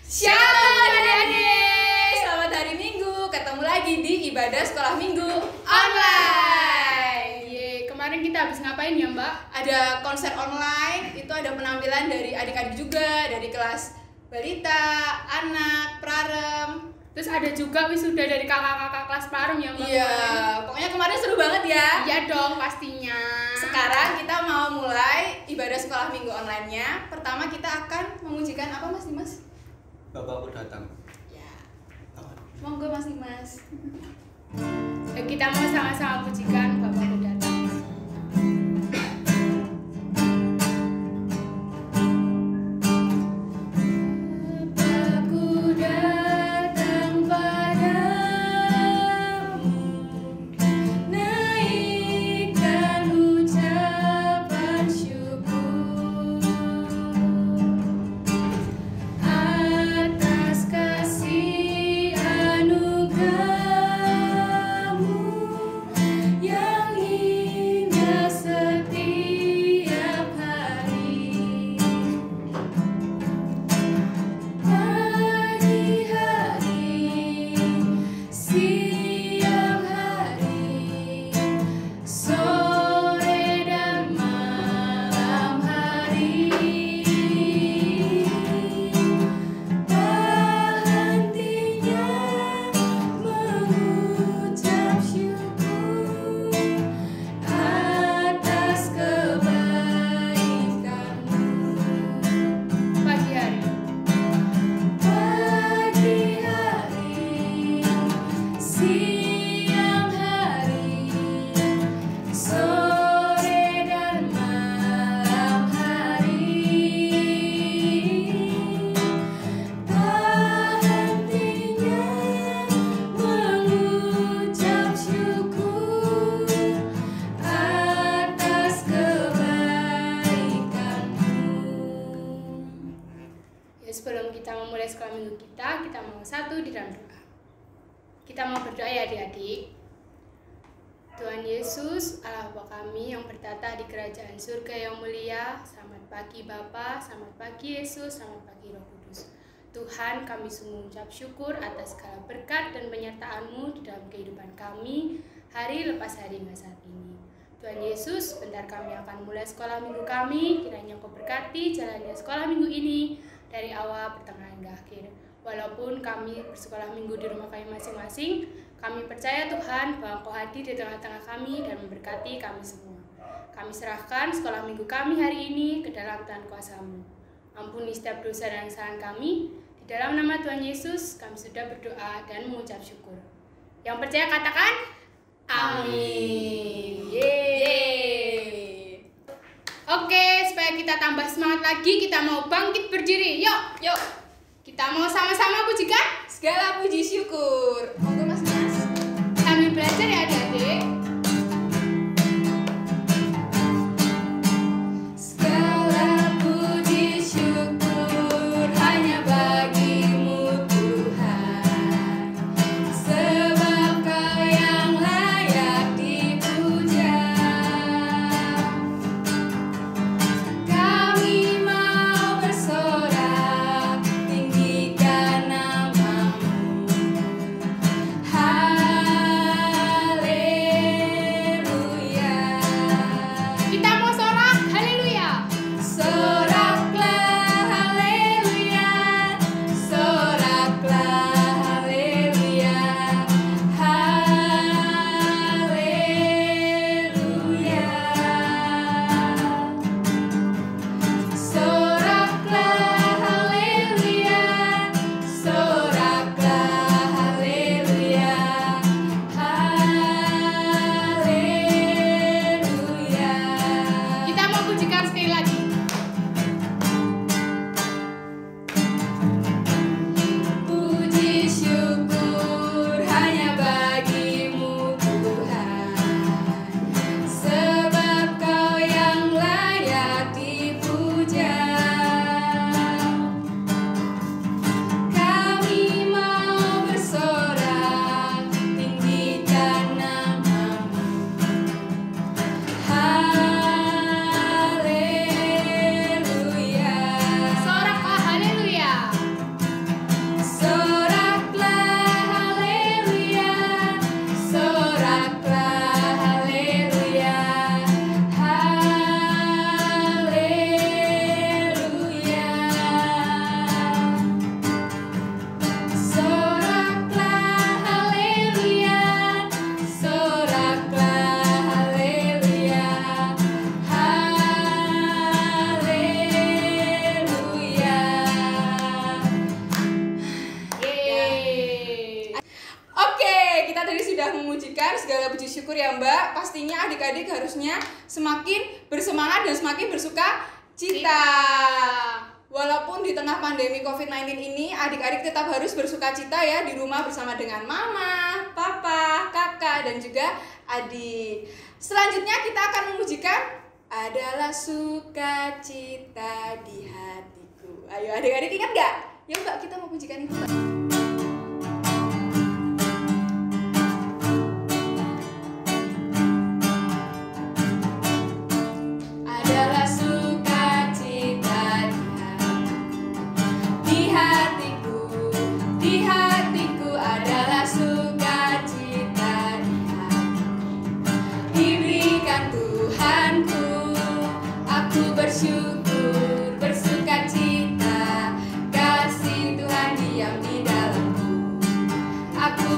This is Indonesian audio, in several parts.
Shalom adik-adik, selamat hari Minggu. Ketemu lagi di ibadah sekolah Minggu online. Kemarin kita habis ngapain ya Mbak? Ada konser online, itu ada penampilan dari adik-adik juga, dari kelas balita, anak, prarem. Terus ada juga wisuda dari kakak-kakak kelas Parem ya Mbak? Iya, pokoknya kemarin seru banget ya. Iya dong pastinya. Sekarang kita mau mulai ibadah sekolah Minggu online-nya. Pertama kita akan memujikan apa Mas Dimas? Bapakku datang. Ya. Monggo Mas Dimas. Kita mau sama-sama pujikan Bapakku datang. Bapakku datang padamu, naikkan ucapan syukur atas kasih anugerah-Mu yang indah setiap hari. Pagi hari, siang hari, sore dan malam hari, tak hentinya mengucap syukur atas kebaikan-Mu. Pagi hari, siang hari, sore dan malam hari, tak hentinya mengucap syukur atas kebaikan-Mu. Ya, sebelum kita memulai sekolah minggu kita mau satu di dalam doa. Kita mau berdoa ya adik-adik. Tuhan Yesus, Allah Bapa kami yang bertata di kerajaan surga yang mulia, selamat pagi Bapa, selamat pagi Yesus, selamat pagi Roh Kudus. Tuhan, kami sungguh mengucap syukur atas segala berkat dan penyertaan-Mu di dalam kehidupan kami, hari lepas hari hingga saat ini. Tuhan Yesus, bentar kami akan mulai sekolah minggu kami, kiranya Kau berkati jalannya sekolah minggu ini, dari awal, pertengahan, hingga akhir. Walaupun kami bersekolah minggu di rumah kami masing-masing, kami percaya Tuhan bahwa Kau hadir di tengah-tengah kami dan memberkati kami semua. Kami serahkan sekolah minggu kami hari ini ke dalam tangan kuasa-Mu. Ampuni setiap dosa dan kesalahan kami. Di dalam nama Tuhan Yesus, kami sudah berdoa dan mengucap syukur. Yang percaya katakan, amin. Yeay. Oke, supaya kita tambah semangat lagi, kita mau bangkit berdiri. Yuk. Kita mau sama-sama pujikan Segala puji syukur. Monggo Mas Dimas. sambil belajar ya adik-adik. Segala puji syukur hanya bagi-Mu Tuhan, sebab Kau yang layak dipuja. Kami mau bersorak, tinggikan nama-Mu. Haleluya. memujikan, segala puji syukur ya Mbak. Pastinya adik-adik harusnya semakin bersemangat dan semakin bersuka cita. Walaupun di tengah pandemi COVID-19 ini, adik-adik tetap harus bersuka cita ya di rumah bersama dengan mama, papa, kakak, dan juga adik. Selanjutnya kita akan memujikan adalah sukacita di hatiku. Ayo adik-adik ingat gak? Yuk Mbak, kita mau pujikan itu Mbak.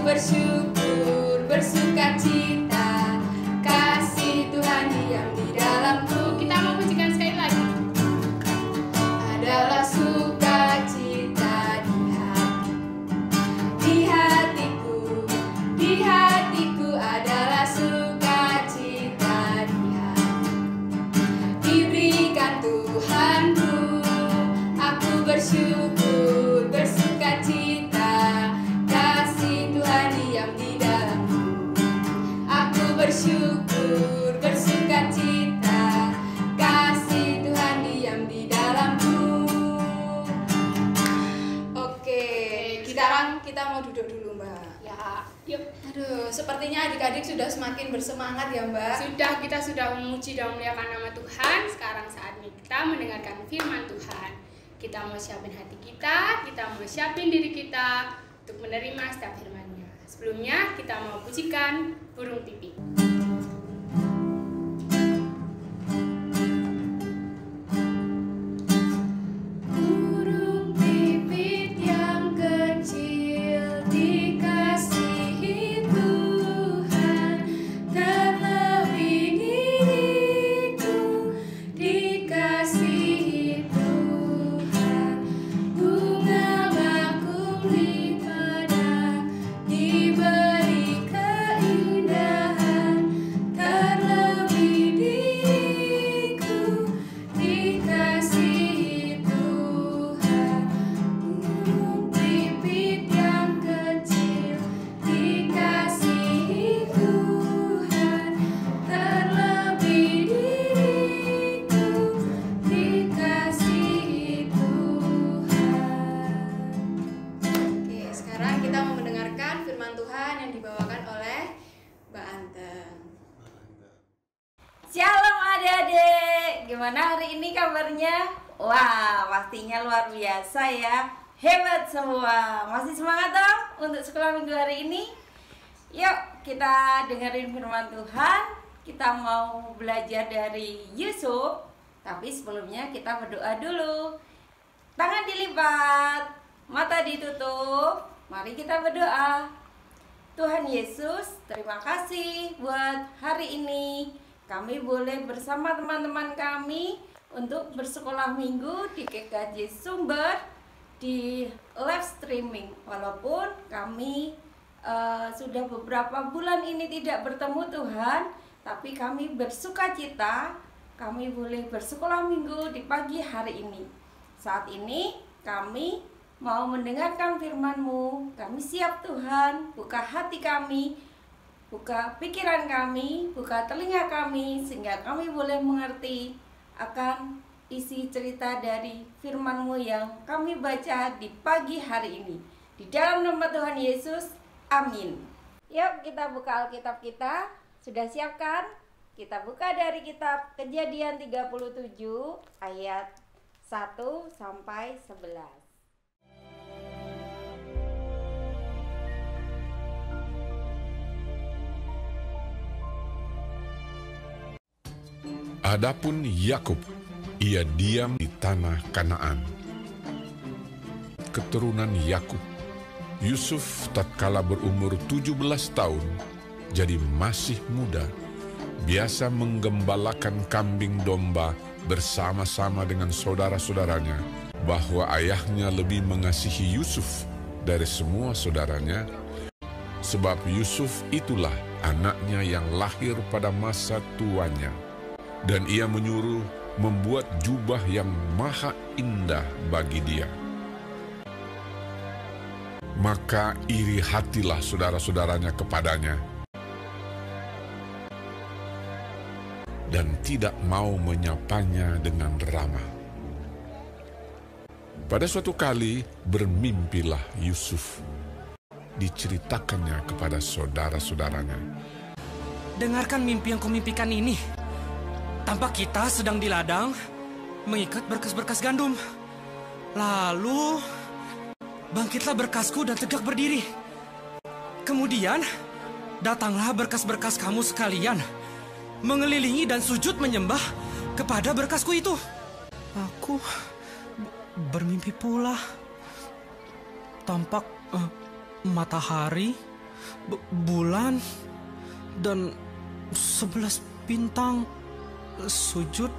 Bersyukur, bersuka cita, kasih Tuhan diam di dalamku. Kita mau pujikan sekali lagi. Adalah sukacita di hatiku, di hatiku adalah sukacita di hatiku. Diberikan Tuhanku, aku bersyukur, bersuka cita. Bersyukur, bersuka cita, kasih Tuhan diam di dalamku. Oke, sekarang kita mau duduk dulu Mbak. Ya, yuk. Aduh, sepertinya adik-adik sudah semakin bersemangat ya Mbak. Kita sudah memuji dan memuliakan nama Tuhan. Sekarang saatnya kita mendengarkan firman Tuhan. Kita mau siapin hati kita mau siapin diri kita untuk menerima setiap firman-Nya. Sebelumnya kita mau pujikan burung pipit. Gimana hari ini kabarnya? Wah, pastinya luar biasa ya. Hebat semua. Masih semangat dong untuk sekolah minggu hari ini? Yuk, kita dengerin firman Tuhan. Kita mau belajar dari Yusuf. Tapi sebelumnya kita berdoa dulu. Tangan dilipat, mata ditutup. Mari kita berdoa. Tuhan Yesus, terima kasih buat hari ini. Kami boleh bersama teman-teman kami untuk bersekolah minggu di GKJ Sumber di live streaming. Walaupun kami sudah beberapa bulan ini tidak bertemu Tuhan, tapi kami bersuka cita kami boleh bersekolah minggu di pagi hari ini. Saat ini kami mau mendengarkan firman-Mu. Kami siap Tuhan, buka hati kami, buka pikiran kami, buka telinga kami, sehingga kami boleh mengerti akan isi cerita dari firman-Mu yang kami baca di pagi hari ini. Di dalam nama Tuhan Yesus, amin. Yuk kita buka Alkitab kita. Sudah siapkan? Kita buka dari kitab Kejadian 37 ayat 1 sampai 11. Adapun Yakub, ia diam di tanah Kanaan. Keturunan Yakub, Yusuf tatkala berumur 17 tahun, jadi masih muda, biasa menggembalakan kambing domba bersama-sama dengan saudara-saudaranya, bahwa ayahnya lebih mengasihi Yusuf dari semua saudaranya, sebab Yusuf itulah anaknya yang lahir pada masa tuanya. Dan ia menyuruh membuat jubah yang maha indah bagi dia. Maka iri hatilah saudara-saudaranya kepadanya, dan tidak mau menyapanya dengan ramah. Pada suatu kali bermimpilah Yusuf. Diceritakannya kepada saudara-saudaranya. Dengarkan mimpi yang kumimpikan ini. Tampak kita sedang di ladang mengikat berkas-berkas gandum. Lalu bangkitlah berkasku dan tegak berdiri. Kemudian datanglah berkas-berkas kamu sekalian, mengelilingi dan sujud menyembah kepada berkasku itu. Aku bermimpi pula. Tampak matahari, bulan, dan 11 bintang sujud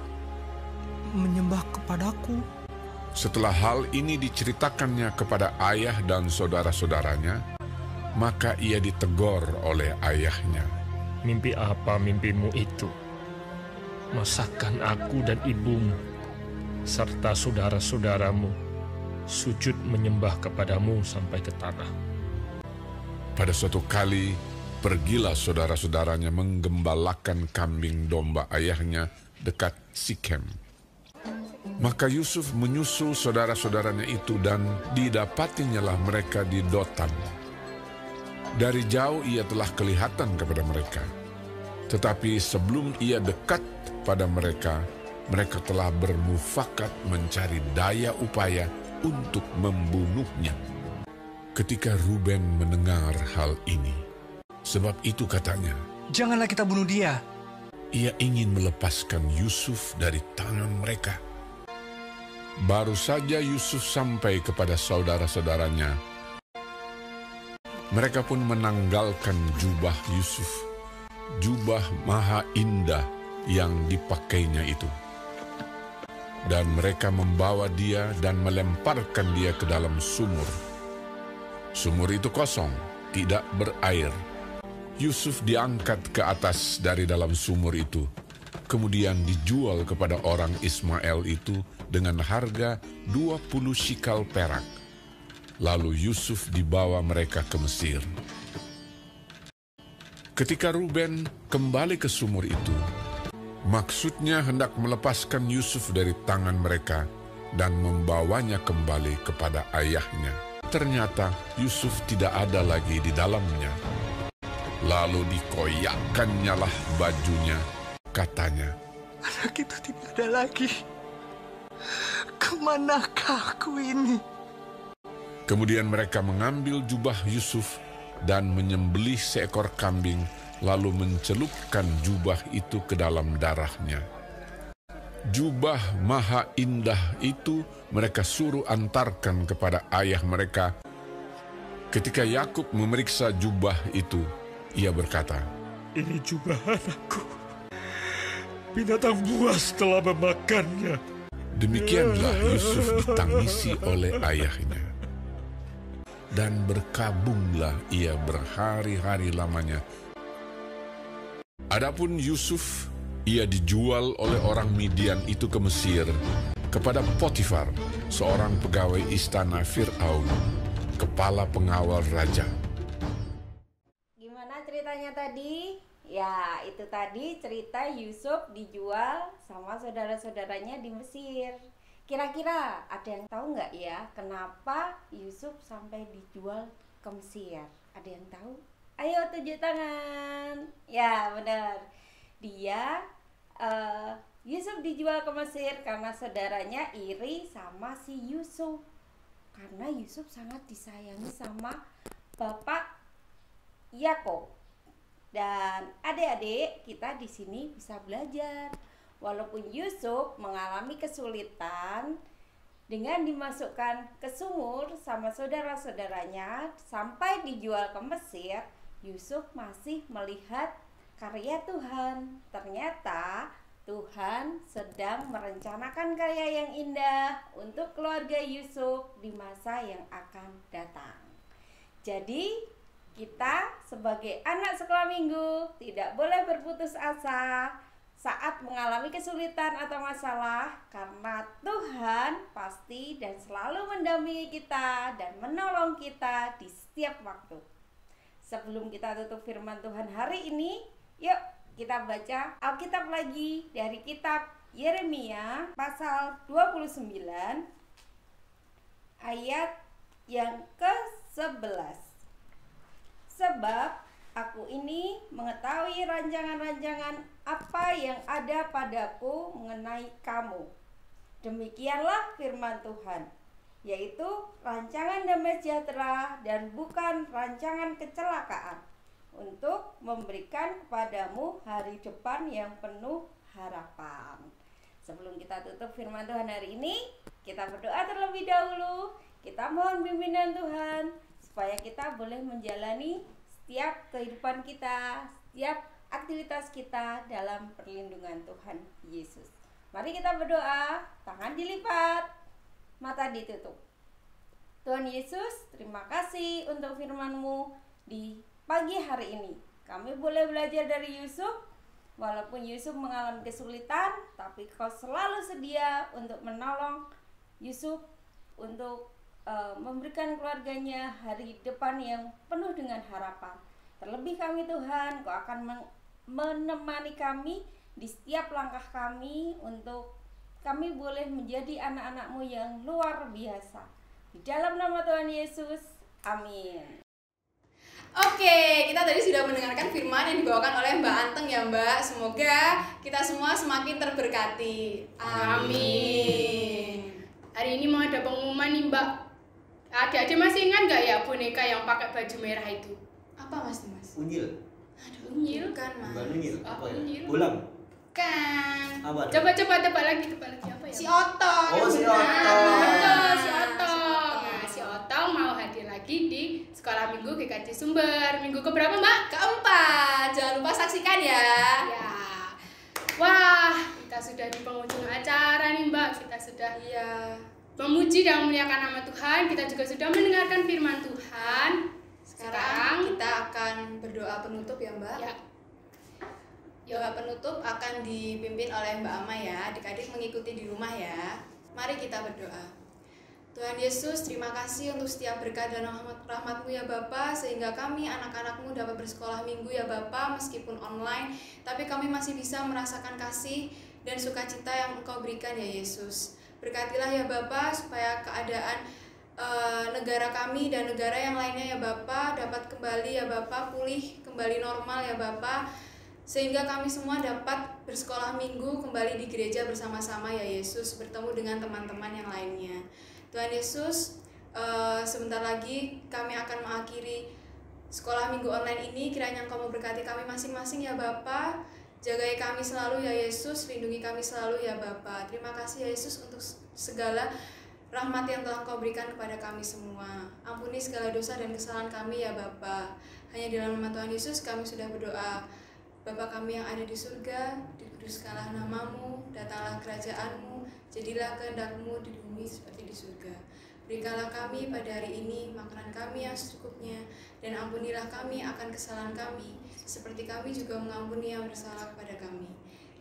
menyembah kepadaku. Setelah hal ini diceritakannya kepada ayah dan saudara-saudaranya, maka ia ditegur oleh ayahnya. Mimpi apa mimpimu itu? Masakan aku dan ibumu, serta saudara-saudaramu, sujud menyembah kepadamu sampai ke tanah. Pada suatu kali, pergilah saudara-saudaranya menggembalakan kambing domba ayahnya dekat Sikem. Maka Yusuf menyusul saudara-saudaranya itu dan didapatinyalah mereka di Dotan. Dari jauh ia telah kelihatan kepada mereka. Tetapi sebelum ia dekat pada mereka, mereka telah bermufakat mencari daya upaya untuk membunuhnya. Ketika Ruben mendengar hal ini, sebab itu katanya, Janganlah kita bunuh dia. ia ingin melepaskan Yusuf dari tangan mereka. Baru saja Yusuf sampai kepada saudara-saudaranya, mereka pun menanggalkan jubah Yusuf, jubah maha indah yang dipakainya itu. Dan mereka membawa dia dan melemparkan dia ke dalam sumur. Sumur itu kosong, tidak berair. Yusuf diangkat ke atas dari dalam sumur itu, kemudian dijual kepada orang Ismail itu dengan harga 20 shikal perak. Lalu Yusuf dibawa mereka ke Mesir. Ketika Ruben kembali ke sumur itu, maksudnya hendak melepaskan Yusuf dari tangan mereka dan membawanya kembali kepada ayahnya. Ternyata Yusuf tidak ada lagi di dalamnya. Lalu dikoyakkannyalah lah bajunya, katanya, Anak itu tidak ada lagi. Kemanakah aku ini? Kemudian mereka mengambil jubah Yusuf dan menyembelih seekor kambing, lalu mencelupkan jubah itu ke dalam darahnya. Jubah maha indah itu mereka suruh antarkan kepada ayah mereka. Ketika Yakub memeriksa jubah itu, ia berkata, Ini jubah anakku. Binatang buas telah memakannya. Demikianlah Yusuf ditangisi oleh ayahnya. Dan berkabunglah ia berhari-hari lamanya. Adapun Yusuf, ia dijual oleh orang Midian itu ke Mesir kepada Potifar, seorang pegawai istana Fir'aun, kepala pengawal raja. Gimana ceritanya tadi? Ya, itu tadi cerita Yusuf dijual sama saudara-saudaranya di Mesir. Kira-kira ada yang tahu nggak ya kenapa Yusuf sampai dijual ke Mesir? Ada yang tahu? Ayo tunjuk tangan. Ya, benar. Yusuf dijual ke Mesir karena saudaranya iri sama si Yusuf. Karena Yusuf sangat disayangi sama bapak Yakub. Dan adik-adik kita di sini bisa belajar. Walaupun Yusuf mengalami kesulitan dengan dimasukkan ke sumur sama saudara-saudaranya sampai dijual ke Mesir, Yusuf masih melihat karya Tuhan. Ternyata Tuhan sedang merencanakan karya yang indah untuk keluarga Yusuf di masa yang akan datang. Jadi Kita sebagai anak sekolah minggu tidak boleh berputus asa saat mengalami kesulitan atau masalah, karena Tuhan pasti dan selalu mendampingi kita dan menolong kita di setiap waktu. Sebelum kita tutup firman Tuhan hari ini, yuk kita baca Alkitab lagi dari kitab Yeremia pasal 29 ayat yang ke-11. Sebab aku ini mengetahui rancangan-rancangan apa yang ada padaku mengenai kamu. Demikianlah firman Tuhan, yaitu rancangan damai sejahtera dan bukan rancangan kecelakaan, untuk memberikan kepadamu hari depan yang penuh harapan. Sebelum kita tutup firman Tuhan hari ini, kita berdoa terlebih dahulu. Kita mohon pimpinan Tuhan supaya kita boleh menjalani setiap kehidupan kita, setiap aktivitas kita dalam perlindungan Tuhan Yesus. Mari kita berdoa, tangan dilipat, mata ditutup. Tuhan Yesus, terima kasih untuk firman-Mu di pagi hari ini. Kami boleh belajar dari Yusuf. Walaupun Yusuf mengalami kesulitan, tapi Kau selalu sedia untuk menolong Yusuf untuk memberikan keluarganya hari depan yang penuh dengan harapan. Terlebih kami Tuhan, Kau akan menemani kami di setiap langkah kami, untuk kami boleh menjadi anak-anak-Mu yang luar biasa. Di dalam nama Tuhan Yesus, amin. Oke, kita tadi sudah mendengarkan firman yang dibawakan oleh Mbak Anteng ya Mbak. Semoga kita semua semakin terberkati. Amin. Hari ini mau ada pengumuman nih Mbak. Adik-adik masih ingat gak ya boneka yang pakai baju merah itu? Apa Mas? Unyil. Aduh, Unyil? bukan Mas. Bukan unyil. Apa ya? Unyil. Bolang. Bukan. Apa? Coba tebak lagi apa ya? Si Otong. Oh, si Benar. Otong. Betul, si Otong. Nah, si Otong mau hadir lagi di Sekolah Minggu GKJ Sumber. Minggu keberapa Mbak? Keempat. Jangan lupa saksikan ya. Ya. Wah, kita sudah di penghujung acara nih Mbak. Kita sudah memuji dan memuliakan nama Tuhan. Kita juga sudah mendengarkan firman Tuhan. Sekarang kita akan berdoa penutup ya Mbak. Ya. Doa penutup akan dipimpin oleh Mbak Ama ya. Adik-adik mengikuti di rumah ya. Mari kita berdoa. Tuhan Yesus, terima kasih untuk setiap berkat dan rahmat-Mu ya Bapa, sehingga kami anak-anak-Mu dapat bersekolah minggu ya Bapa, meskipun online, tapi kami masih bisa merasakan kasih dan sukacita yang Engkau berikan ya Yesus. Berkatilah ya Bapa, supaya keadaan negara kami dan negara yang lainnya ya Bapa dapat kembali ya Bapa, pulih kembali normal ya Bapa, sehingga kami semua dapat bersekolah minggu kembali di gereja bersama-sama ya Yesus, bertemu dengan teman-teman yang lainnya. Tuhan Yesus, sebentar lagi kami akan mengakhiri sekolah minggu online ini. Kiranya Engkau memberkati kami masing-masing ya Bapa. Jagai kami selalu ya Yesus, lindungi kami selalu ya Bapa. Terima kasih ya Yesus untuk segala rahmat yang telah Engkau berikan kepada kami semua. Ampuni segala dosa dan kesalahan kami ya Bapa. Hanya di dalam nama Tuhan Yesus kami sudah berdoa. Bapa kami yang ada di surga, dikuduskanlah nama-Mu, datanglah kerajaan-Mu, jadilah kehendak-Mu di bumi seperti di surga. Berikanlah kami pada hari ini makanan kami yang secukupnya, dan ampunilah kami akan kesalahan kami, seperti kami juga mengampuni yang bersalah kepada kami.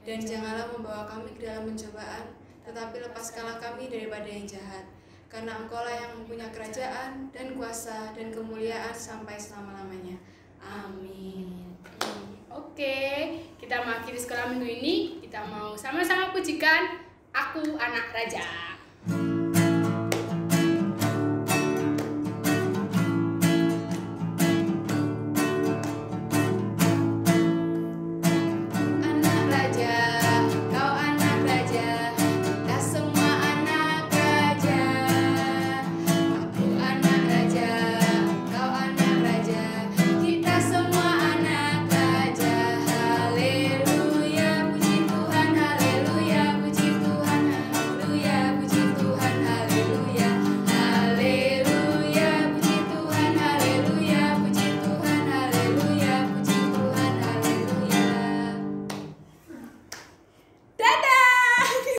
Dan janganlah membawa kami ke dalam pencobaan, tetapi lepaskanlah kami daripada yang jahat. Karena Engkau-lah yang mempunyai kerajaan, dan kuasa, dan kemuliaan sampai selama-lamanya. Amin. Oke, kita mengakhiri sekolah minggu ini. Kita mau sama-sama pujikan Aku Anak Raja.